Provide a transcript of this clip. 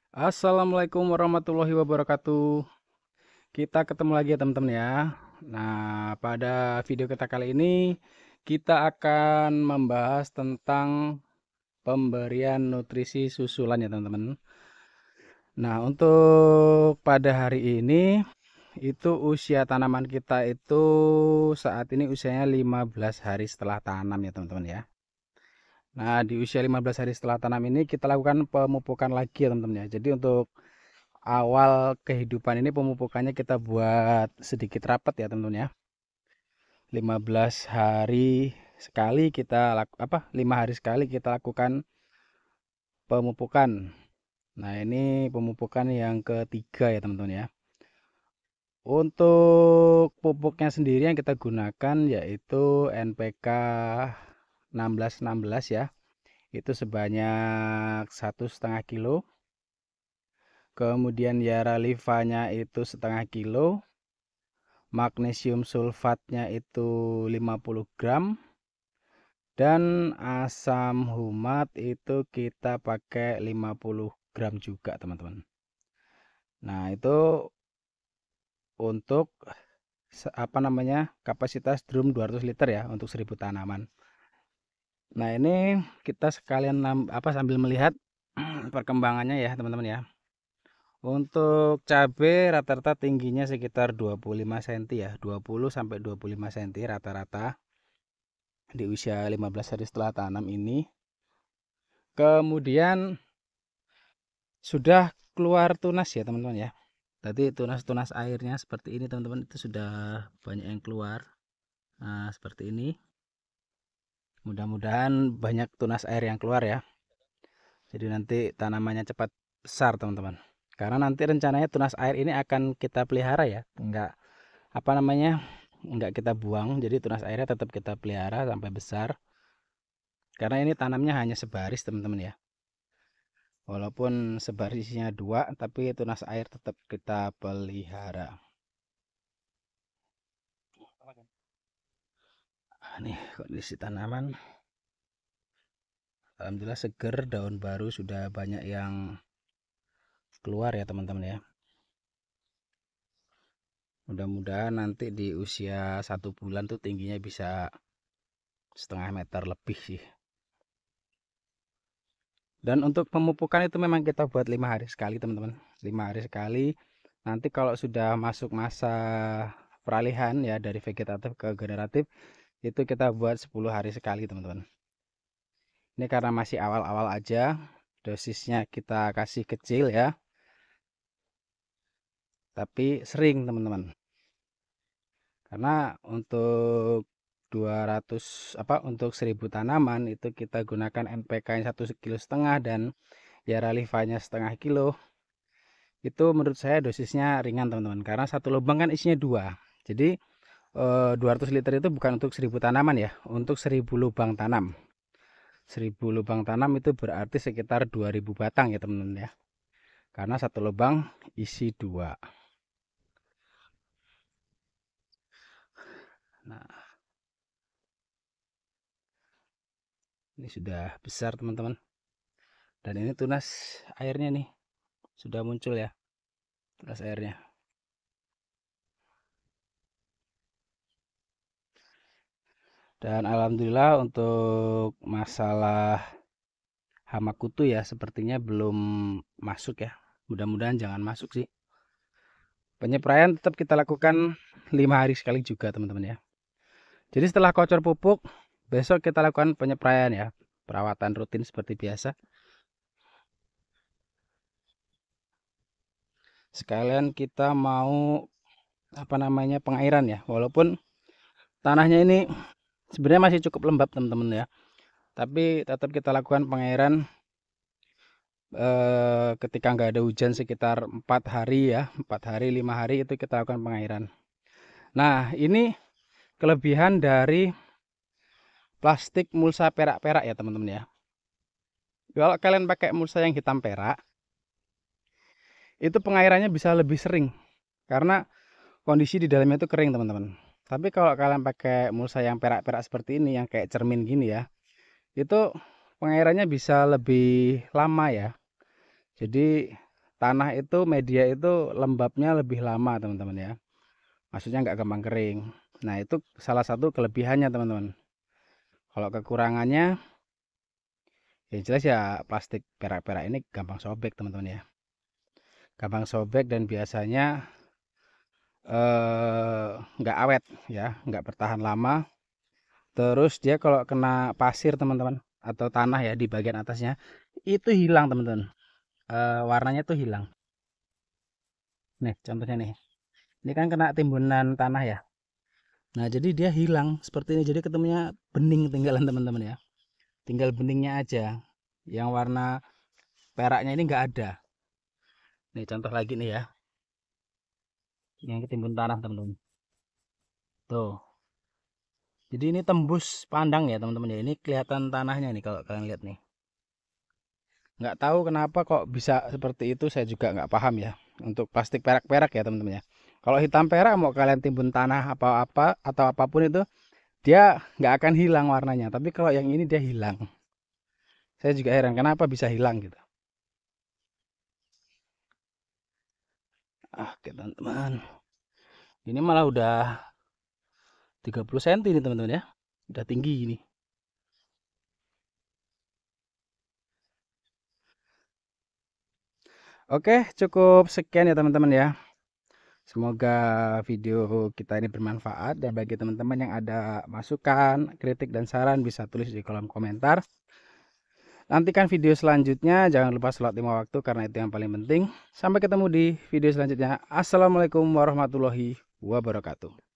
Assalamualaikum warahmatullahi wabarakatuh. Kita ketemu lagi ya teman-teman ya. Nah, pada video kita kali ini kita akan membahas tentang pemberian nutrisi susulan ya teman-teman. Nah, untuk pada hari ini itu usia tanaman kita itu saat ini usianya 15 hari setelah tanam ya teman-teman ya. Nah, di usia 15 hari setelah tanam ini kita lakukan pemupukan lagi ya teman-teman ya. Jadi untuk awal kehidupan ini pemupukannya kita buat sedikit rapat ya teman-teman ya. 15 hari sekali kita 5 hari sekali kita lakukan pemupukan. Nah, ini pemupukan yang ketiga ya teman-teman ya. Untuk pupuknya sendiri yang kita gunakan yaitu NPK 1616 ya. Itu sebanyak 1,5 kilo. Kemudian Yara Livanya itu setengah kilo. Magnesium sulfatnya itu 50 gram. Dan asam humat itu kita pakai 50 gram juga teman-teman. Nah itu untuk kapasitas drum 200 liter ya untuk 1000 tanaman. Nah ini kita sekalian sambil melihat perkembangannya ya teman-teman ya. Untuk cabai rata-rata tingginya sekitar 25 cm ya, 20 sampai 25 cm rata-rata di usia 15 hari setelah tanam ini. Kemudian sudah keluar tunas ya teman-teman ya. Tadi tunas-tunas airnya seperti ini teman-teman, itu sudah banyak yang keluar. Nah, seperti ini. Mudah-mudahan banyak tunas air yang keluar ya. Jadi nanti tanamannya cepat besar teman-teman. Karena nanti rencananya tunas air ini akan kita pelihara ya. Enggak kita buang. Jadi tunas airnya tetap kita pelihara sampai besar. Karena ini tanamnya hanya sebaris teman-teman ya. Walaupun sebarisnya 2, tapi tunas air tetap kita pelihara. Nih kondisi tanaman. Alhamdulillah seger, daun baru sudah banyak yang keluar ya teman-teman ya. Mudah-mudahan nanti di usia 1 bulan tuh tingginya bisa 0,5 meter lebih sih. Dan untuk pemupukan itu memang kita buat 5 hari sekali teman-teman. 5 hari sekali. Nanti kalau sudah masuk masa peralihan ya dari vegetatif ke generatif, itu kita buat 10 hari sekali teman-teman. Ini karena masih awal-awal aja, dosisnya kita kasih kecil ya, tapi sering teman-teman. Karena untuk 1000 tanaman itu kita gunakan NPK yang 1,5 kilo dan Yara Livanya setengah kilo. Itu menurut saya dosisnya ringan teman-teman, karena satu lubang kan isinya 2. Jadi 200 liter itu bukan untuk 1000 tanaman ya, untuk 1000 lubang tanam. 1000 lubang tanam itu berarti sekitar 2000 batang ya teman-teman ya. Karena satu lubang isi 2. Nah, ini sudah besar teman-teman. Dan ini tunas airnya nih. Sudah muncul ya tunas airnya. Dan alhamdulillah untuk masalah hama kutu ya sepertinya belum masuk ya. Mudah-mudahan jangan masuk sih. Penyepraian tetap kita lakukan 5 hari sekali juga teman-teman ya. Jadi setelah kocor pupuk, besok kita lakukan penyepraian ya. Perawatan rutin seperti biasa. Sekalian kita mau pengairan ya. Walaupun tanahnya ini sebenarnya masih cukup lembab teman-teman ya. Tapi tetap kita lakukan pengairan ketika nggak ada hujan sekitar 4 hari ya, 4 hari 5 hari itu kita lakukan pengairan. Nah ini kelebihan dari plastik mulsa perak-perak ya teman-teman ya. Kalau kalian pakai mulsa yang hitam perak, itu pengairannya bisa lebih sering karena kondisi di dalamnya itu kering teman-teman. Tapi kalau kalian pakai mulsa yang perak-perak seperti ini, yang kayak cermin gini ya, itu pengairannya bisa lebih lama ya. Jadi tanah itu, media itu lembabnya lebih lama teman-teman ya. Maksudnya nggak gampang kering. Nah itu salah satu kelebihannya teman-teman. Kalau kekurangannya, yang jelas ya plastik perak-perak ini gampang sobek teman-teman ya. Gampang sobek dan biasanya nggak awet ya, nggak bertahan lama. Terus dia kalau kena pasir teman-teman atau tanah ya di bagian atasnya itu hilang teman-teman. Warnanya tuh hilang. Nih contohnya nih. Ini kan kena timbunan tanah ya. Nah jadi dia hilang seperti ini. Jadi ketemunya bening tinggalan teman-teman ya. Tinggal beningnya aja. Yang warna peraknya ini nggak ada. Nih contoh lagi nih ya. Yang ketimbun tanah teman-teman. Tuh. Jadi ini tembus pandang ya teman-teman ya. Ini kelihatan tanahnya nih kalau kalian lihat nih. Nggak tahu kenapa kok bisa seperti itu, saya juga nggak paham ya. Untuk plastik perak-perak ya teman-teman ya. Kalau hitam perak mau kalian timbun tanah apa-apa atau apapun itu, dia nggak akan hilang warnanya. Tapi kalau yang ini dia hilang. Saya juga heran kenapa bisa hilang gitu. Oke teman-teman. Ini malah udah 30 cm nih teman-teman ya. Udah tinggi ini. Oke, cukup sekian ya teman-teman ya. Semoga video kita ini bermanfaat, dan bagi teman-teman yang ada masukan, kritik dan saran bisa tulis di kolom komentar. Nantikan video selanjutnya, jangan lupa sholat 5 waktu karena itu yang paling penting. Sampai ketemu di video selanjutnya. Assalamualaikum warahmatullahi wabarakatuh.